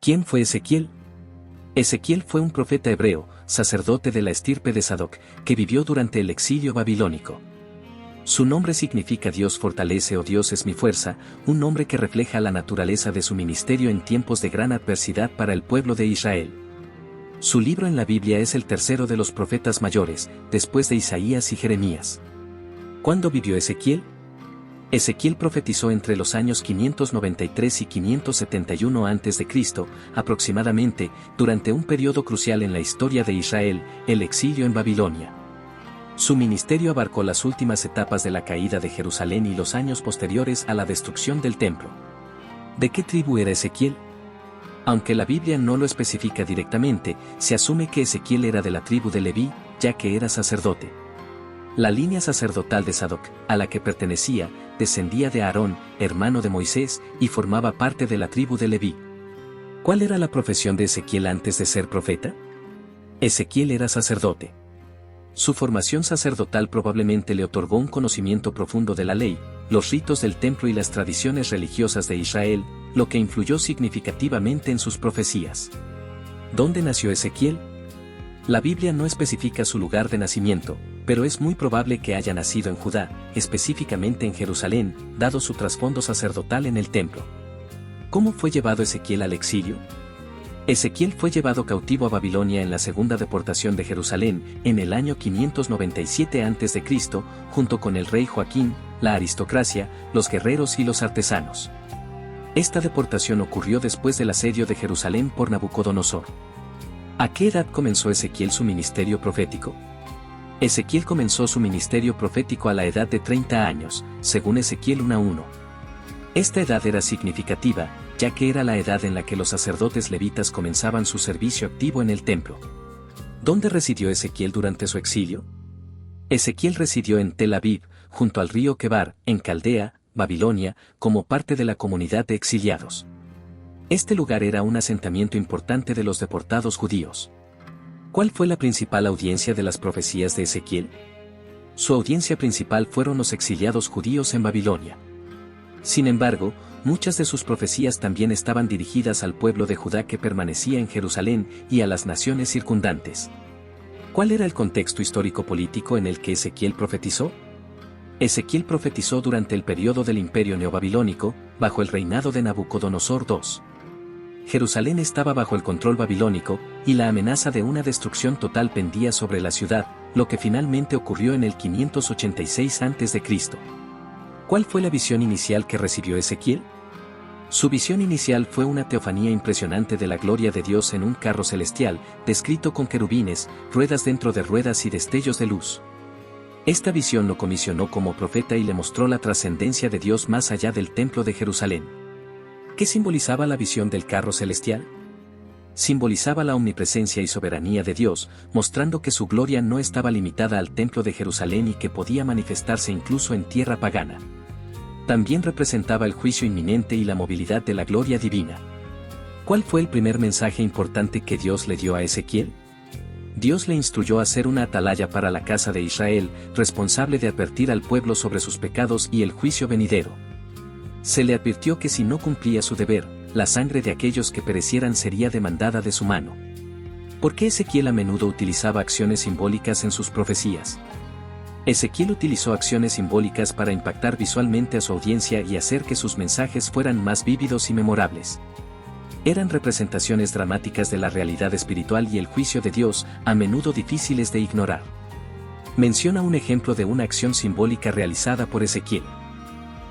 ¿Quién fue Ezequiel? Ezequiel fue un profeta hebreo, sacerdote de la estirpe de Sadoc, que vivió durante el exilio babilónico. Su nombre significa Dios fortalece o Dios es mi fuerza, un nombre que refleja la naturaleza de su ministerio en tiempos de gran adversidad para el pueblo de Israel. Su libro en la Biblia es el tercero de los profetas mayores, después de Isaías y Jeremías. ¿Cuándo vivió Ezequiel? Ezequiel profetizó entre los años 593 y 571 a.C., aproximadamente, durante un periodo crucial en la historia de Israel, el exilio en Babilonia. Su ministerio abarcó las últimas etapas de la caída de Jerusalén y los años posteriores a la destrucción del templo. ¿De qué tribu era Ezequiel? Aunque la Biblia no lo especifica directamente, se asume que Ezequiel era de la tribu de Leví, ya que era sacerdote. La línea sacerdotal de Sadoc, a la que pertenecía, descendía de Aarón, hermano de Moisés, y formaba parte de la tribu de Leví. ¿Cuál era la profesión de Ezequiel antes de ser profeta? Ezequiel era sacerdote. Su formación sacerdotal probablemente le otorgó un conocimiento profundo de la ley, los ritos del templo y las tradiciones religiosas de Israel, lo que influyó significativamente en sus profecías. ¿Dónde nació Ezequiel? La Biblia no especifica su lugar de nacimiento, pero es muy probable que haya nacido en Judá, específicamente en Jerusalén, dado su trasfondo sacerdotal en el templo. ¿Cómo fue llevado Ezequiel al exilio? Ezequiel fue llevado cautivo a Babilonia en la segunda deportación de Jerusalén, en el año 597 a.C., junto con el rey Joaquín, la aristocracia, los guerreros y los artesanos. Esta deportación ocurrió después del asedio de Jerusalén por Nabucodonosor. ¿A qué edad comenzó Ezequiel su ministerio profético? Ezequiel comenzó su ministerio profético a la edad de 30 años, según Ezequiel 1:1. Esta edad era significativa, ya que era la edad en la que los sacerdotes levitas comenzaban su servicio activo en el templo. ¿Dónde residió Ezequiel durante su exilio? Ezequiel residió en Tel Aviv, junto al río Quebar, en Caldea, Babilonia, como parte de la comunidad de exiliados. Este lugar era un asentamiento importante de los deportados judíos. ¿Cuál fue la principal audiencia de las profecías de Ezequiel? Su audiencia principal fueron los exiliados judíos en Babilonia. Sin embargo, muchas de sus profecías también estaban dirigidas al pueblo de Judá que permanecía en Jerusalén y a las naciones circundantes. ¿Cuál era el contexto histórico-político en el que Ezequiel profetizó? Ezequiel profetizó durante el periodo del Imperio Neobabilónico, bajo el reinado de Nabucodonosor II. Jerusalén estaba bajo el control babilónico, y la amenaza de una destrucción total pendía sobre la ciudad, lo que finalmente ocurrió en el 586 a.C. ¿Cuál fue la visión inicial que recibió Ezequiel? Su visión inicial fue una teofanía impresionante de la gloria de Dios en un carro celestial, descrito con querubines, ruedas dentro de ruedas y destellos de luz. Esta visión lo comisionó como profeta y le mostró la trascendencia de Dios más allá del templo de Jerusalén. ¿Qué simbolizaba la visión del carro celestial? Simbolizaba la omnipresencia y soberanía de Dios, mostrando que su gloria no estaba limitada al templo de Jerusalén y que podía manifestarse incluso en tierra pagana. También representaba el juicio inminente y la movilidad de la gloria divina. ¿Cuál fue el primer mensaje importante que Dios le dio a Ezequiel? Dios le instruyó a ser una atalaya para la casa de Israel, responsable de advertir al pueblo sobre sus pecados y el juicio venidero. Se le advirtió que si no cumplía su deber, la sangre de aquellos que perecieran sería demandada de su mano. ¿Por qué Ezequiel a menudo utilizaba acciones simbólicas en sus profecías? Ezequiel utilizó acciones simbólicas para impactar visualmente a su audiencia y hacer que sus mensajes fueran más vívidos y memorables. Eran representaciones dramáticas de la realidad espiritual y el juicio de Dios, a menudo difíciles de ignorar. Menciona un ejemplo de una acción simbólica realizada por Ezequiel.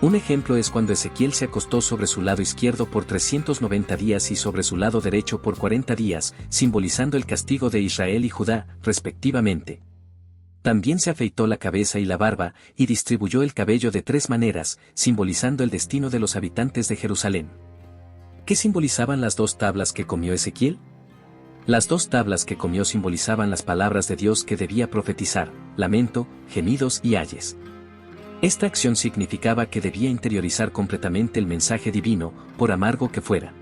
Un ejemplo es cuando Ezequiel se acostó sobre su lado izquierdo por 390 días y sobre su lado derecho por 40 días, simbolizando el castigo de Israel y Judá, respectivamente. También se afeitó la cabeza y la barba, y distribuyó el cabello de 3 maneras, simbolizando el destino de los habitantes de Jerusalén. ¿Qué simbolizaban las 2 tablas que comió Ezequiel? Las 2 tablas que comió simbolizaban las palabras de Dios que debía profetizar: lamento, gemidos y ayes. Esta acción significaba que debía interiorizar completamente el mensaje divino, por amargo que fuera.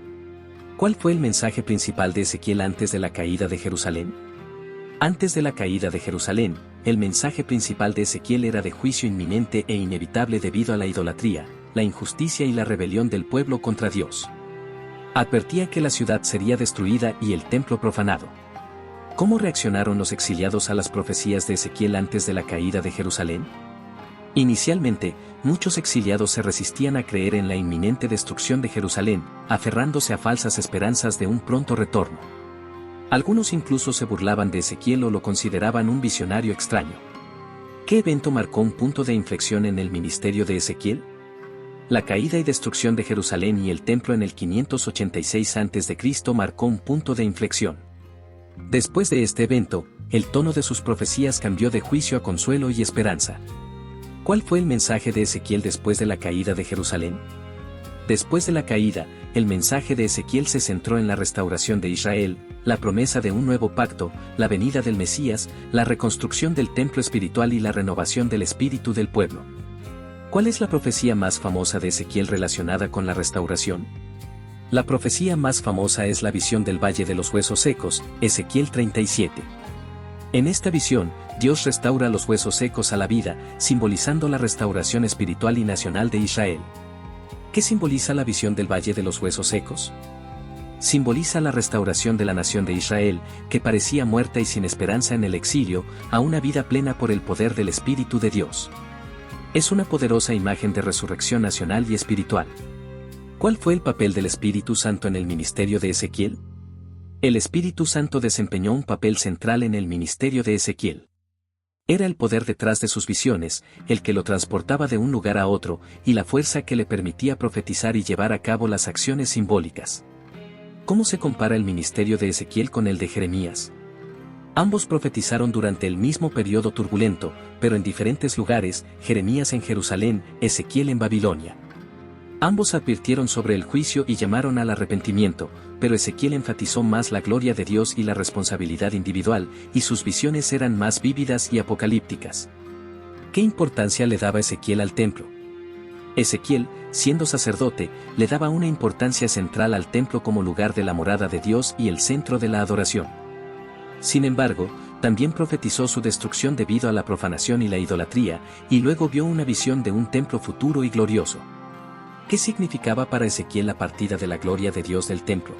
¿Cuál fue el mensaje principal de Ezequiel antes de la caída de Jerusalén? Antes de la caída de Jerusalén, el mensaje principal de Ezequiel era de juicio inminente e inevitable debido a la idolatría, la injusticia y la rebelión del pueblo contra Dios. Advertía que la ciudad sería destruida y el templo profanado. ¿Cómo reaccionaron los exiliados a las profecías de Ezequiel antes de la caída de Jerusalén? Inicialmente, muchos exiliados se resistían a creer en la inminente destrucción de Jerusalén, aferrándose a falsas esperanzas de un pronto retorno. Algunos incluso se burlaban de Ezequiel o lo consideraban un visionario extraño. ¿Qué evento marcó un punto de inflexión en el ministerio de Ezequiel? La caída y destrucción de Jerusalén y el templo en el 586 a.C. marcó un punto de inflexión. Después de este evento, el tono de sus profecías cambió de juicio a consuelo y esperanza. ¿Cuál fue el mensaje de Ezequiel después de la caída de Jerusalén? Después de la caída, el mensaje de Ezequiel se centró en la restauración de Israel, la promesa de un nuevo pacto, la venida del Mesías, la reconstrucción del templo espiritual y la renovación del espíritu del pueblo. ¿Cuál es la profecía más famosa de Ezequiel relacionada con la restauración? La profecía más famosa es la visión del Valle de los Huesos Secos, Ezequiel 37. En esta visión, Dios restaura los huesos secos a la vida, simbolizando la restauración espiritual y nacional de Israel. ¿Qué simboliza la visión del Valle de los Huesos Secos? Simboliza la restauración de la nación de Israel, que parecía muerta y sin esperanza en el exilio, a una vida plena por el poder del Espíritu de Dios. Es una poderosa imagen de resurrección nacional y espiritual. ¿Cuál fue el papel del Espíritu Santo en el ministerio de Ezequiel? El Espíritu Santo desempeñó un papel central en el ministerio de Ezequiel. Era el poder detrás de sus visiones, el que lo transportaba de un lugar a otro, y la fuerza que le permitía profetizar y llevar a cabo las acciones simbólicas. ¿Cómo se compara el ministerio de Ezequiel con el de Jeremías? Ambos profetizaron durante el mismo periodo turbulento, pero en diferentes lugares, Jeremías en Jerusalén, Ezequiel en Babilonia. Ambos advirtieron sobre el juicio y llamaron al arrepentimiento, pero Ezequiel enfatizó más la gloria de Dios y la responsabilidad individual, y sus visiones eran más vívidas y apocalípticas. ¿Qué importancia le daba Ezequiel al templo? Ezequiel, siendo sacerdote, le daba una importancia central al templo como lugar de la morada de Dios y el centro de la adoración. Sin embargo, también profetizó su destrucción debido a la profanación y la idolatría, y luego vio una visión de un templo futuro y glorioso. ¿Qué significaba para Ezequiel la partida de la gloria de Dios del templo?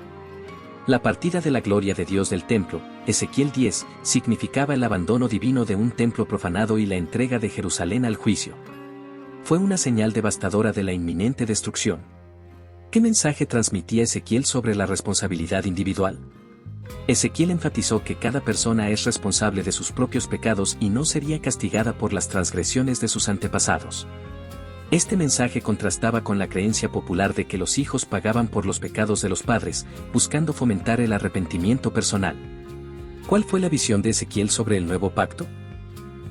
La partida de la gloria de Dios del templo, Ezequiel 10, significaba el abandono divino de un templo profanado y la entrega de Jerusalén al juicio. Fue una señal devastadora de la inminente destrucción. ¿Qué mensaje transmitía Ezequiel sobre la responsabilidad individual? Ezequiel enfatizó que cada persona es responsable de sus propios pecados y no sería castigada por las transgresiones de sus antepasados. Este mensaje contrastaba con la creencia popular de que los hijos pagaban por los pecados de los padres, buscando fomentar el arrepentimiento personal. ¿Cuál fue la visión de Ezequiel sobre el nuevo pacto?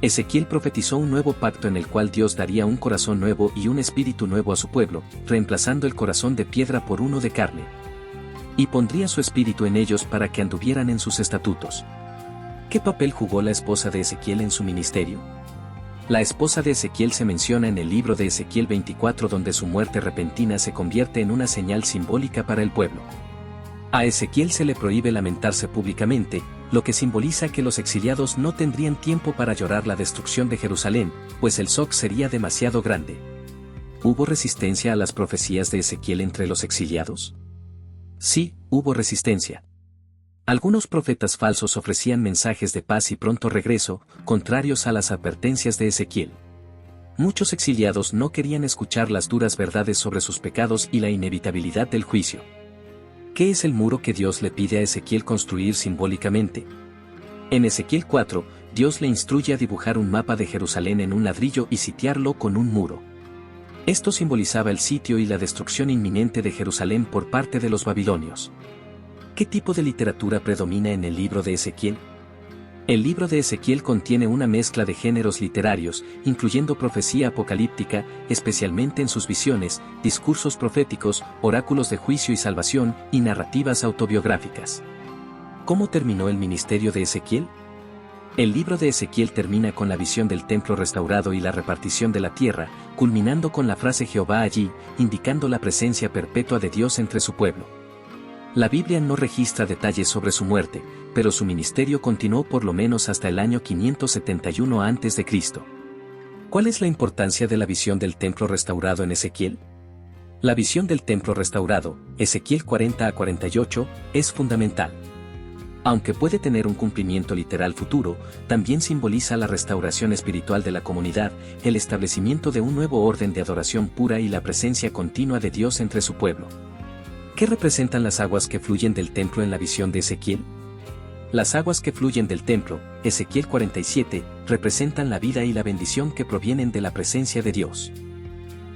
Ezequiel profetizó un nuevo pacto en el cual Dios daría un corazón nuevo y un espíritu nuevo a su pueblo, reemplazando el corazón de piedra por uno de carne. Y pondría su espíritu en ellos para que anduvieran en sus estatutos. ¿Qué papel jugó la esposa de Ezequiel en su ministerio? La esposa de Ezequiel se menciona en el libro de Ezequiel 24, donde su muerte repentina se convierte en una señal simbólica para el pueblo. A Ezequiel se le prohíbe lamentarse públicamente, lo que simboliza que los exiliados no tendrían tiempo para llorar la destrucción de Jerusalén, pues el shock sería demasiado grande. ¿Hubo resistencia a las profecías de Ezequiel entre los exiliados? Sí, hubo resistencia. Algunos profetas falsos ofrecían mensajes de paz y pronto regreso, contrarios a las advertencias de Ezequiel. Muchos exiliados no querían escuchar las duras verdades sobre sus pecados y la inevitabilidad del juicio. ¿Qué es el muro que Dios le pide a Ezequiel construir simbólicamente? En Ezequiel 4, Dios le instruye a dibujar un mapa de Jerusalén en un ladrillo y sitiarlo con un muro. Esto simbolizaba el sitio y la destrucción inminente de Jerusalén por parte de los babilonios. ¿Qué tipo de literatura predomina en el libro de Ezequiel? El libro de Ezequiel contiene una mezcla de géneros literarios, incluyendo profecía apocalíptica, especialmente en sus visiones, discursos proféticos, oráculos de juicio y salvación, y narrativas autobiográficas. ¿Cómo terminó el ministerio de Ezequiel? El libro de Ezequiel termina con la visión del templo restaurado y la repartición de la tierra, culminando con la frase Jehová allí, indicando la presencia perpetua de Dios entre su pueblo. La Biblia no registra detalles sobre su muerte, pero su ministerio continuó por lo menos hasta el año 571 a.C. ¿Cuál es la importancia de la visión del templo restaurado en Ezequiel? La visión del templo restaurado, Ezequiel 40 a 48, es fundamental. Aunque puede tener un cumplimiento literal futuro, también simboliza la restauración espiritual de la comunidad, el establecimiento de un nuevo orden de adoración pura y la presencia continua de Dios entre su pueblo. ¿Qué representan las aguas que fluyen del templo en la visión de Ezequiel? Las aguas que fluyen del templo, Ezequiel 47, representan la vida y la bendición que provienen de la presencia de Dios.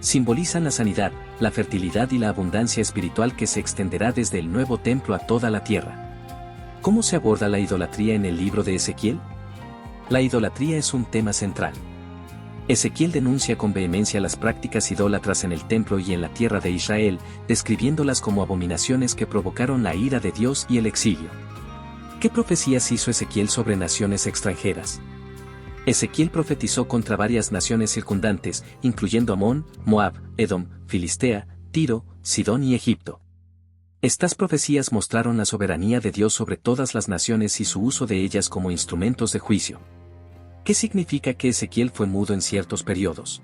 Simbolizan la sanidad, la fertilidad y la abundancia espiritual que se extenderá desde el nuevo templo a toda la tierra. ¿Cómo se aborda la idolatría en el libro de Ezequiel? La idolatría es un tema central. Ezequiel denuncia con vehemencia las prácticas idólatras en el templo y en la tierra de Israel, describiéndolas como abominaciones que provocaron la ira de Dios y el exilio. ¿Qué profecías hizo Ezequiel sobre naciones extranjeras? Ezequiel profetizó contra varias naciones circundantes, incluyendo Amón, Moab, Edom, Filistea, Tiro, Sidón y Egipto. Estas profecías mostraron la soberanía de Dios sobre todas las naciones y su uso de ellas como instrumentos de juicio. ¿Qué significa que Ezequiel fue mudo en ciertos periodos?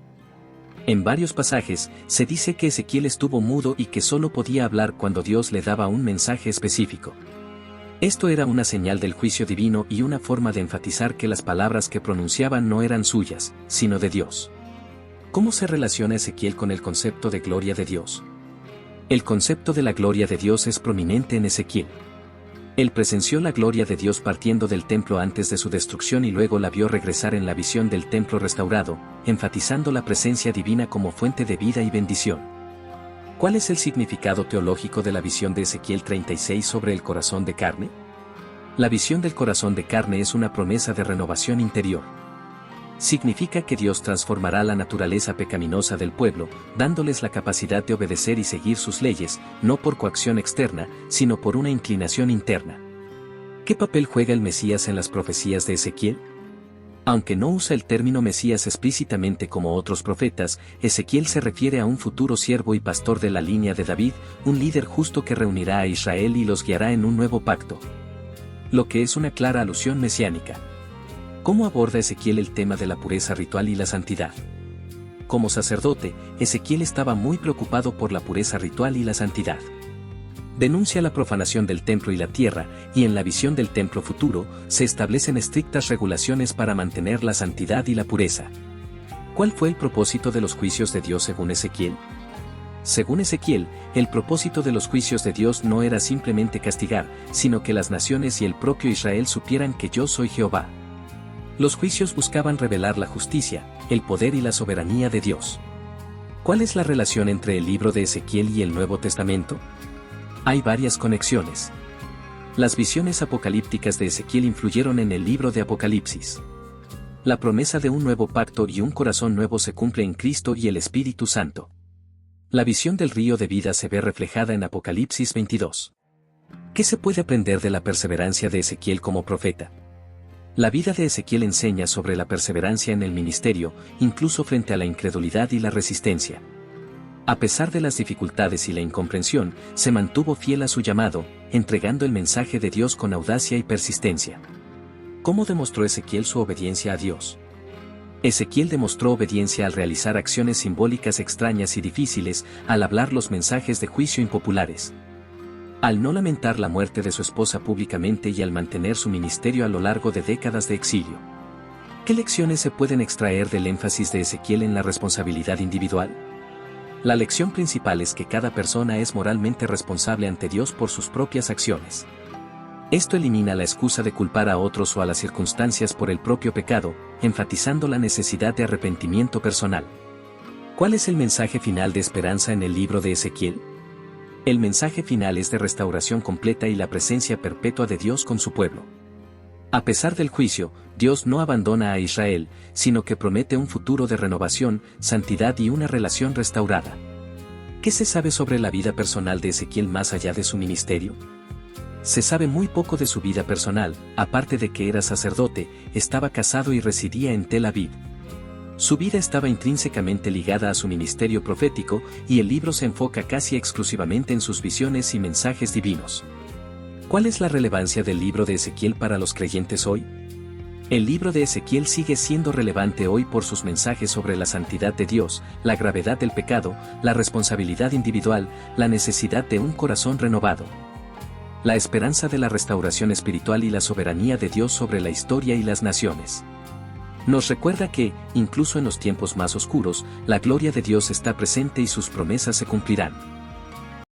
En varios pasajes, se dice que Ezequiel estuvo mudo y que solo podía hablar cuando Dios le daba un mensaje específico. Esto era una señal del juicio divino y una forma de enfatizar que las palabras que pronunciaban no eran suyas, sino de Dios. ¿Cómo se relaciona Ezequiel con el concepto de gloria de Dios? El concepto de la gloria de Dios es prominente en Ezequiel. Él presenció la gloria de Dios partiendo del templo antes de su destrucción y luego la vio regresar en la visión del templo restaurado, enfatizando la presencia divina como fuente de vida y bendición. ¿Cuál es el significado teológico de la visión de Ezequiel 36 sobre el corazón de carne? La visión del corazón de carne es una promesa de renovación interior. Significa que Dios transformará la naturaleza pecaminosa del pueblo, dándoles la capacidad de obedecer y seguir sus leyes, no por coacción externa, sino por una inclinación interna. ¿Qué papel juega el Mesías en las profecías de Ezequiel? Aunque no usa el término Mesías explícitamente como otros profetas, Ezequiel se refiere a un futuro siervo y pastor de la línea de David, un líder justo que reunirá a Israel y los guiará en un nuevo pacto. Lo que es una clara alusión mesiánica. ¿Cómo aborda Ezequiel el tema de la pureza ritual y la santidad? Como sacerdote, Ezequiel estaba muy preocupado por la pureza ritual y la santidad. Denuncia la profanación del templo y la tierra, y en la visión del templo futuro, se establecen estrictas regulaciones para mantener la santidad y la pureza. ¿Cuál fue el propósito de los juicios de Dios según Ezequiel? Según Ezequiel, el propósito de los juicios de Dios no era simplemente castigar, sino que las naciones y el propio Israel supieran que yo soy Jehová. Los juicios buscaban revelar la justicia, el poder y la soberanía de Dios. ¿Cuál es la relación entre el libro de Ezequiel y el Nuevo Testamento? Hay varias conexiones. Las visiones apocalípticas de Ezequiel influyeron en el libro de Apocalipsis. La promesa de un nuevo pacto y un corazón nuevo se cumple en Cristo y el Espíritu Santo. La visión del río de vida se ve reflejada en Apocalipsis 22. ¿Qué se puede aprender de la perseverancia de Ezequiel como profeta? La vida de Ezequiel enseña sobre la perseverancia en el ministerio, incluso frente a la incredulidad y la resistencia. A pesar de las dificultades y la incomprensión, se mantuvo fiel a su llamado, entregando el mensaje de Dios con audacia y persistencia. ¿Cómo demostró Ezequiel su obediencia a Dios? Ezequiel demostró obediencia al realizar acciones simbólicas extrañas y difíciles, al hablar los mensajes de juicio impopulares. Al no lamentar la muerte de su esposa públicamente y al mantener su ministerio a lo largo de décadas de exilio. ¿Qué lecciones se pueden extraer del énfasis de Ezequiel en la responsabilidad individual? La lección principal es que cada persona es moralmente responsable ante Dios por sus propias acciones. Esto elimina la excusa de culpar a otros o a las circunstancias por el propio pecado, enfatizando la necesidad de arrepentimiento personal. ¿Cuál es el mensaje final de esperanza en el libro de Ezequiel? El mensaje final es de restauración completa y la presencia perpetua de Dios con su pueblo. A pesar del juicio, Dios no abandona a Israel, sino que promete un futuro de renovación, santidad y una relación restaurada. ¿Qué se sabe sobre la vida personal de Ezequiel más allá de su ministerio? Se sabe muy poco de su vida personal, aparte de que era sacerdote, estaba casado y residía en Tel Aviv. Su vida estaba intrínsecamente ligada a su ministerio profético, y el libro se enfoca casi exclusivamente en sus visiones y mensajes divinos. ¿Cuál es la relevancia del libro de Ezequiel para los creyentes hoy? El libro de Ezequiel sigue siendo relevante hoy por sus mensajes sobre la santidad de Dios, la gravedad del pecado, la responsabilidad individual, la necesidad de un corazón renovado, la esperanza de la restauración espiritual y la soberanía de Dios sobre la historia y las naciones. Nos recuerda que, incluso en los tiempos más oscuros, la gloria de Dios está presente y sus promesas se cumplirán.